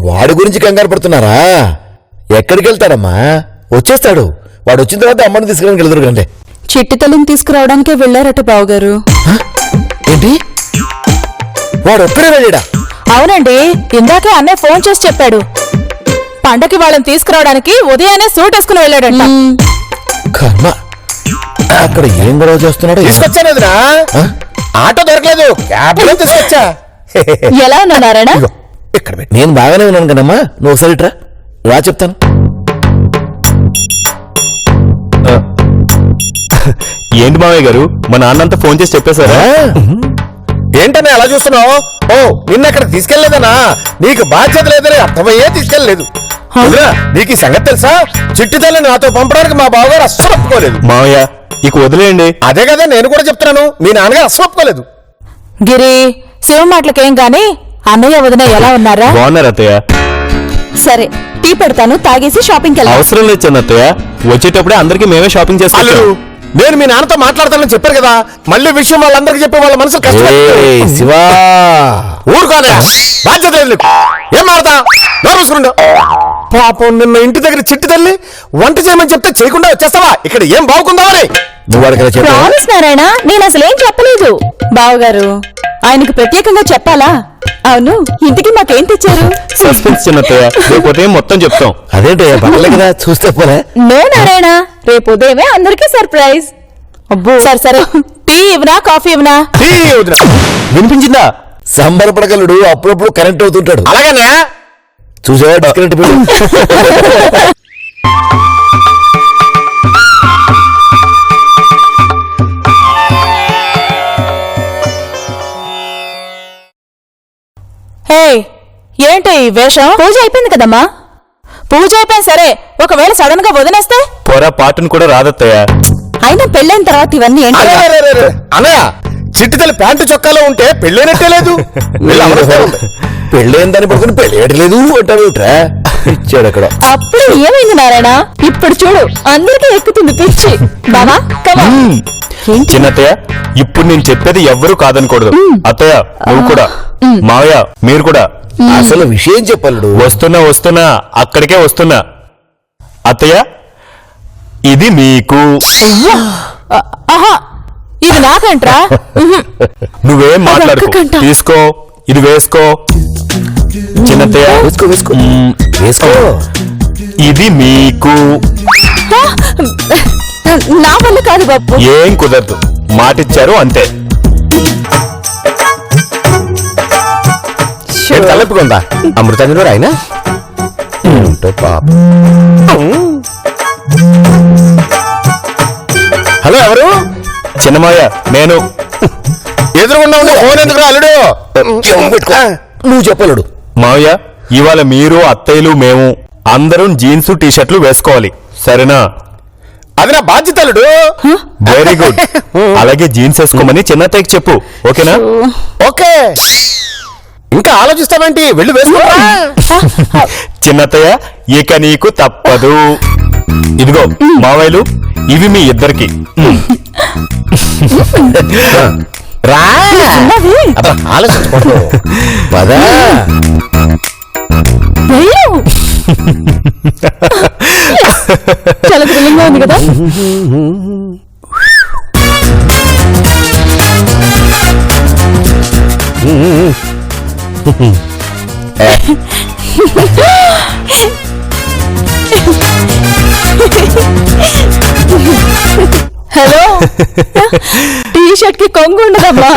వాడి గురించి కంగారు పడుతున్నారా? ఎక్కడికి వెళ్తాడమ్మా? వచ్చేస్తాడు. వాడు వచ్చిన తర్వాత అమ్మని తీసుకురావడానికి వెళ్తారు కంటే. చిట్టి తల్లిని తీసుకురావడానికే వెళ్ళారట బావగారు. ఏంటి? వాడు ఒక్కడే వెళ్ళాడా? అవునండి, ఇందాకే అన్నయ్య ఫోన్ చేసి చెప్పాడు. పండకి వాళ్ళని తీసుకురావడానికి ఉదయాన్నే సూట్ వేసుకుని వెళ్ళాడంట. కర్మ. అక్కడ ఏం గొడవ చేస్తున్నాడు? తీసుకొచ్చానేదిరా, ఆటో దొరకలేదు, క్యాబ్ లో తీసుకొచ్చా. ఎలా ఉన్నా నారాయణ? ఇక్కడ నేను బాగానే ఉన్నాను కదమ్మా. నువ్వు ఒకసారి ఇట్రా, రా చెప్తాను. ఏంటి మావయ్య గారు, మా నాన్నంతా ఫోన్ చేసి చెప్పేశారా? ఏంటనే అలా చూస్తున్నావు? ఓ, నిన్న అక్కడ తీసుకెళ్లేదనా? నీకు బాధ్యత లేదని అర్థమయ్యే తీసుకెళ్లేదు. నీకు ఈ సంగతి తెలుసా? చిట్టి తల్లిని నాతో పంపడానికి మా బావగారు అస్సలు ఒప్పుకోలేదు. మావయ్య ఇక వదిలేయండి. అదే కదా నేను కూడా చెప్తున్నాను, మీ నాన్నగారు అస్సలు ఒప్పుకోలేదు. గిరి, శివ మాటలకేం గాని అన్నయ్య వదిన ఎలా ఉన్నారా? బాగున్నారు అత్తయ్య. సరే, టీ పెడతాను, తాగేసి షాపింగ్కి వెళ్దాం. అవసరం లేదు చిన్న అత్తయ్య, వచ్చేటప్పుడే అందరికి మేమే షాపింగ్ అల్లుడు, చేస్తాం. నేను మీ నాన్నతో మాట్లాడతానని చెప్పారు కదా, మళ్ళీ విషయం వాళ్ళందరికీ చెప్పి వాళ్ళ మనసులు ఏయ్, శివా, ఊరుకోదా, బాధ్యత లేదు నీకు. ఏం మాడతా నోరుసుకుంటా. పాపం నిన్న ఇంటి దగ్గర చిట్టి తల్లి వంట చేయమని చెప్తే చేయకుండా వచ్చేస్తావా? ఇక్కడ ఏం బాగుందామని. నువ్వు అడగల చెప్పా. ప్రామిస్ నారాయణ, నేను అసలేం చెప్పలేదు. బావగారు, ఆయనకు ప్రత్యేకంగా చెప్పాలా? అవును, ఇంటికి మాకేం తెచ్చారు? సస్పెన్స్ చిన్న అత్తయ్య, రేపు ఉదయం మొత్తం చెప్తాం. అదేంటయ్యా, పర్లే కదా, చూస్తే పోలే. నో నారాయణ, రేపు ఉదయమే అందరికీ సర్ప్రైజ్. అబ్బో, సరే సరే, టీ ఇవ్వనా కాఫీ ఇవ్వనా? వినిపించిందా? సంబరపడగలడు, అప్పుడప్పుడు కరెంట్ అవుతుంటాడు. అలాగనే చూసావా డిస్కనెక్ట్ బిల్? హే, ఏంటి ఈ వేషం? పూజ అయిపోయింది కదమ్మా. పూజ అయిపోయింది సరే, ఒకవేళ సడన్ గా వదిలేస్తే? పొరపాటును కూడా రాదత్తయ్య. అయినా పెళ్ళైన తర్వాత ఇవన్నీ ఏంటి? అన్నయ్య, చిట్టి తల్లి ప్యాంటు చొక్కాలో ఉంటే పెళ్ళైనట్టే లేదు. పెళ్ళేందని పడుకుని పెళ్ళేయట్లేదు అంటావేట్రా? ఇచ్చాడు అక్కడ. అప్పుడు ఏమైంది నారాయణ? ఇప్పుడు చూడు, అందరికీ ఎక్కుతుంది పిచ్చి. బావా కమా. చిన్న అత్తయ్య, ఇప్పుడు నేను చెప్పేది ఎవ్వరూ కాదనకూడదు. అత్తయ్య నువ్వు కూడా, మావయ్య మీరు కూడా. అసలు విషయం చెప్పాలడు. వస్తున్నా అక్కడికే వస్తున్నా. అత్తయ్య, ఇది మీకు. ఆహా, ఇది నాకంట్రా. నువ్వేం మాట్లాడుకో, తీసుకో, ఇది వేసుకో. చిన్నత్తయ్య, వేసుకో వేసుకో వేసుకో. ఇది మీకు. నా వల్ల కాదు బాబు. ఏం కుదరదు, మాటిచ్చారు అంతే. తలెప్పుకుందా అమృతాంజన్ ఆయన పాప. హలో, ఎవరు? చిన్నమాయ, నేను. ఎదురుగుండా ఉండే ఫోన్ ఎందుకు అల్లుడు? నువ్వు చెప్పలేడు. మావయ్య, ఇవాళ మీరు అత్తయ్యలు మేము అందరం జీన్స్ టీషర్ట్లు వేసుకోవాలి, సరేనా? అది నా బాధ్యత అల్లుడు. Very good. అలాగే జీన్స్ వేసుకోమని చిన్నత్తయ్యకి చెప్పు, ఓకేనా? ఓకే. ఇంకా ఆలోచిస్తావేంటి? వెళ్ళి వేసుకో. చిన్నత్తయ్య, ఇక నీకు తప్పదు. ఇదిగో మావయ్యలు, ఇవి మీ ఇద్దరికి. రా, ఆలోచించుకోండి. పదా చాలా థ్రిల్లింగ్ ఉంది కదా. హలో, టీ షర్ట్ కి కొంగు ఉండదమ్మా.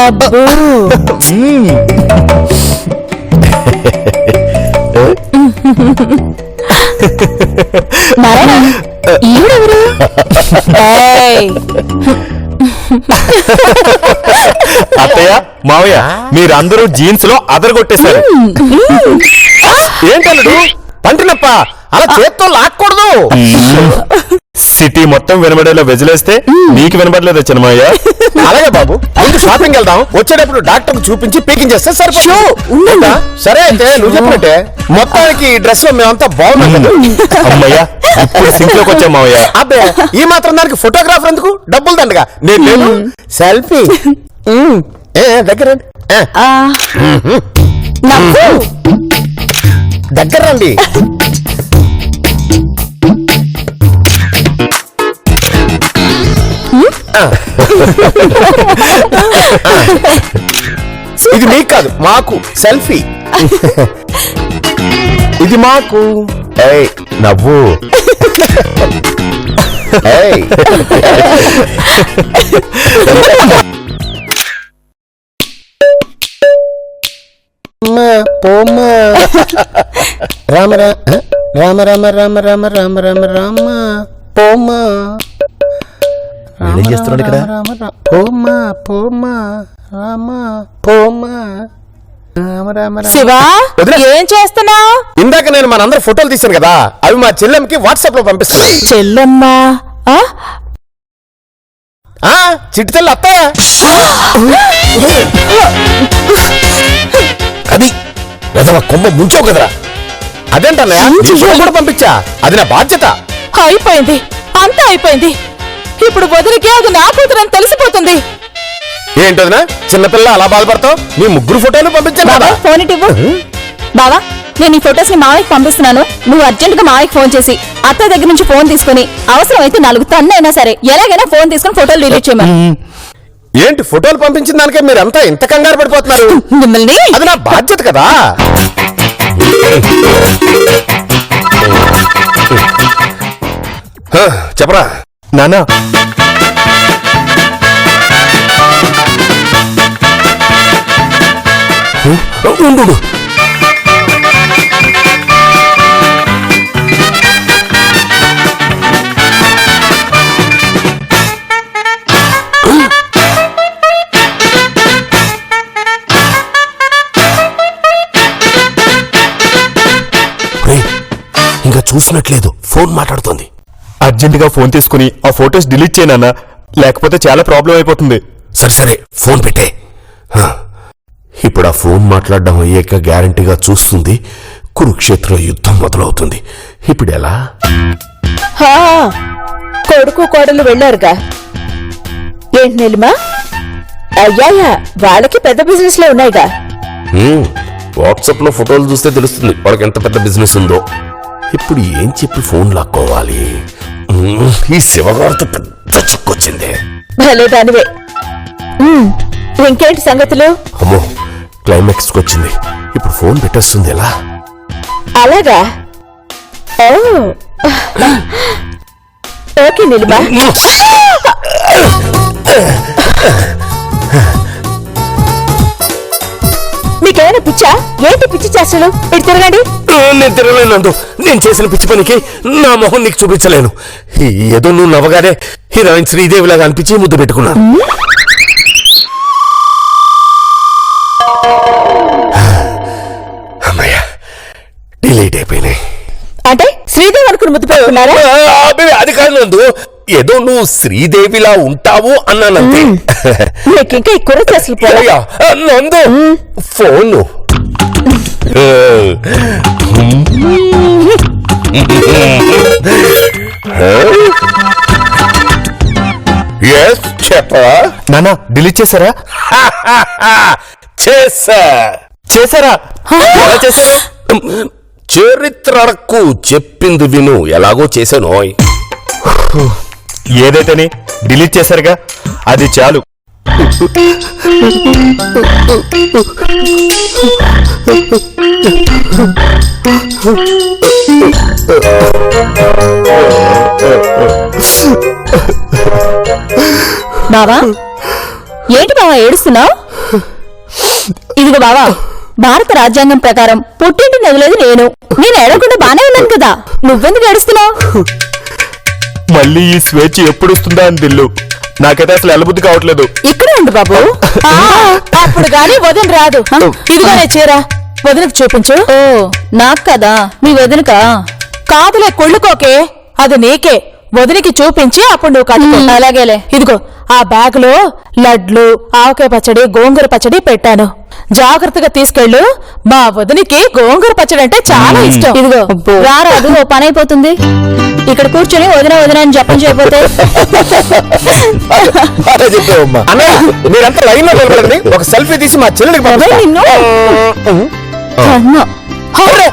అబ్బో, నారాయణ, ఈవిడెవరు? అత్తయ్య, మావయ్య, మీరందరూ జీన్స్ లో అదరగొట్టేశారు. ఏంటల్లుడు పంటినప్ప? అలా చేత్తో లాక్కూడదు. సిటీ మొత్తం వినబడేలా వెజిలేస్తే నీకు వినబడలేదా చిన్నమయ్య? అలాగే బాబు, ముందు షాపింగ్ వెళ్దాం, వచ్చేటప్పుడు డాక్టర్ చూపించి పీకింగ్ చేస్తే సరిపోతుందా? సరే అయితే నువ్వు చెప్పినట్టే మొత్తానికి ఈ డ్రెస్ లో మేమంతా బాగున్నాం కదా. అమ్మయ్యా, ఇప్పుడు సింక్ లోకి వచ్చాం మావయ్య. అబ్బే, ఈ మాత్రం దానికి ఫోటోగ్రాఫర్ ఎందుకు? డబ్బులు దండగా నేను సెల్ఫీ దగ్గర రండి. నవ్వు. దగ్గర రండి. ఇది మీకు కాదు, మాకు సెల్ఫీ. ఇది మాకు. ఏయ్ నవ్వు. ఏయ్ పోమ్మా. రామ రామ రామ రామ రామ రామ రామ రామ పోమ్మా. ఏం చేస్తున్నాడు ఇక్కడ? పోమ్మా పోమ్మా రామ పోమ్మా. శివా, ఏం చేస్తున్నావు? ఇందాక నేను మనందరూ ఫోటోలు తీశాను కదా, అవి మా చెల్లెమ్మకి వాట్సాప్ లో పంపిస్తున్నా. చెల్లమ్మా? చిట్టి తల్లి అత్తయ్య. అది వెదవ కొమ్మ ముంచావు కదరా. అదేంటన్నయ్య, నీ ఫోటో కూడా పంపించా, అది నా బాధ్యత. అయిపోయింది, అంతా అయిపోయింది. ఇప్పుడు వదిలికి అది నా కూతురని తెలిసిపోతుంది. ఏంటదినా చిన్నపిల్ల అలా బాధపడతావు? నీ ముగ్గురు ఫోటోలు పంపించాను బాబా, కదా. ఫోన్ ఇటు ఇవ్వు. బావా, నేను ఈ ఫొటోస్ ని మావయ్యకి పంపిస్తున్నాను. నువ్వు అర్జెంట్ గా మావయ్యకి ఫోన్ చేసి అత్తయ్య దగ్గర నుంచి ఫోన్ తీసుకుని అవసరమైతే 4 తన్నైనా సరే ఎలాగైనా ఫోన్ తీసుకుని ఫోటోలు డిలీట్ చేయమని. ఏంటి ఫోటోలు పంపించిన దానికే మీరంతా ఇంత కంగారు పడిపోతున్నారు? మిమ్మల్ని అది నా బాధ్యత కదా. చెప్పరా నానా, ఉండు. ఇంకా చూసినట్లేదు, ఫోన్ మాట్లాడుతోంది. అర్జెంట్ గా ఫోన్ తీసుకుని ఆ ఫొటోస్ డిలీట్ చేయనా, లేకపోతే చాలా ప్రాబ్లం అయిపోతుంది. సరే సరే, ఫోన్ పెట్టే. ఇప్పుడు ఆ ఫోన్ మాట్లాడడం అయ్యాక గ్యారంటీగా చూస్తుంది కురుక్షేత్ర యుద్ధం మొదలవుతుంది. ఇప్పుడు ఎలా? కొడుకు కోడలు వెళ్ళారుగా. ఏంటి నిలిమా? అయ్యాయా, వాళ్ళకి పెద్ద బిజినెస్ లో ఉన్నాయిగా. వాట్సాప్ లో ఫోటోలు చూస్తే తెలుస్తుంది వాళ్ళకి ఎంత పెద్ద బిజినెస్ ఉందో. ఇప్పుడు ఏం చెప్పి ఫోన్ లాక్కోవాలి? ఈ శివగారితో పెద్ద చిక్కొచ్చింది. భలే దానివే. ఇంకేంటి సంగతులు? అమ్మో, క్లైమాక్స్ వచ్చింది. ఇప్పుడు ఫోన్ పెట్టేస్తుంది ఎలా? అలాగా? ఓ ఓకే నిలిమా. మీకేమైనా పిచ్చా? ఏంటి పిచ్చి చేష్టలు? ఇటు తిరగండి. నేను తిరగలేనందు. నేను చేసిన పిచ్చి పనికి నా మొహం నీకు చూపించలేను. ఏదో నువ్వు నవ్వగానే హీరోయిన్ శ్రీదేవిలాగా అనిపించి ముద్దు పెట్టుకున్నాను. అమ్మయ్య, డిలీట్ అయిపోయినాయి. అంటే శ్రీదేవి అనుకుని ముద్దుపోయి ఉన్నారా? అది కాదు నందు, ఏదో నువ్వు శ్రీదేవిలా ఉంటావు అన్నానంతే. నీకు ఇంకా ఈ కుర్ర చేసలు పోయా. నందు, ఫోను. చెప్పరా నానా, డిలీట్ చేశారా? చేశారా? ఎలా చేశారు? చరిత్రకు చెప్పింది విను, ఎలాగో చేశాను. ఏదైతేనే డిలీట్ చేశారుగా, అది చాలు. బావా, ఏంటి బావా ఏడుస్తున్నావు? ఇదిగో బావా, భారత రాజ్యాంగం ప్రకారం పుట్టింటిని వదిలేదు నేను ఏడవకుండా బానే ఉన్నాను కదా, నువ్వెందుకు ఏడుస్తున్నావు? మళ్ళీ ఈ స్వేచ్ఛ ఎప్పుడు వస్తుందా అని దిల్లు. నాకైతే అసలు ఎల్లబుద్ధి కావట్లేదు. ఇక్కడే ఉండు బాబు. అప్పుడు గాని వదిన రాదు. ఇదిగోనే చీర, వదినకు చూపించు. ఓ నాకు కదా, మీ వదినకా? కాదులే, కుళ్ళుకోకే, అది నీకే. వదినికి చూపించి అప్పుడు నువ్వు కట్టుకో. అలాగేలే. ఇదిగో ఆ బ్యాగ్ లో లడ్లు, ఆవకాయ పచ్చడి, గోంగూర పచ్చడి పెట్టాను. జాగ్రత్తగా తీసుకెళ్ళు. మా వదినికి గోంగూర పచ్చడి అంటే చాలా ఇష్టం. ఇదిగో రారాదు, ఓ పని అయిపోతుంది. ఇక్కడ కూర్చొని వదిన వదిన అని జపం చేయకపోతే అదే చెప్పావమ్మా. అన్నయ్య మీరంతా లైన్ లో నిలబడండి, ఒక సెల్ఫీ తీసి మా చెల్లెలికి నిన్ను పంపిస్తా. కన్ను. అవునే.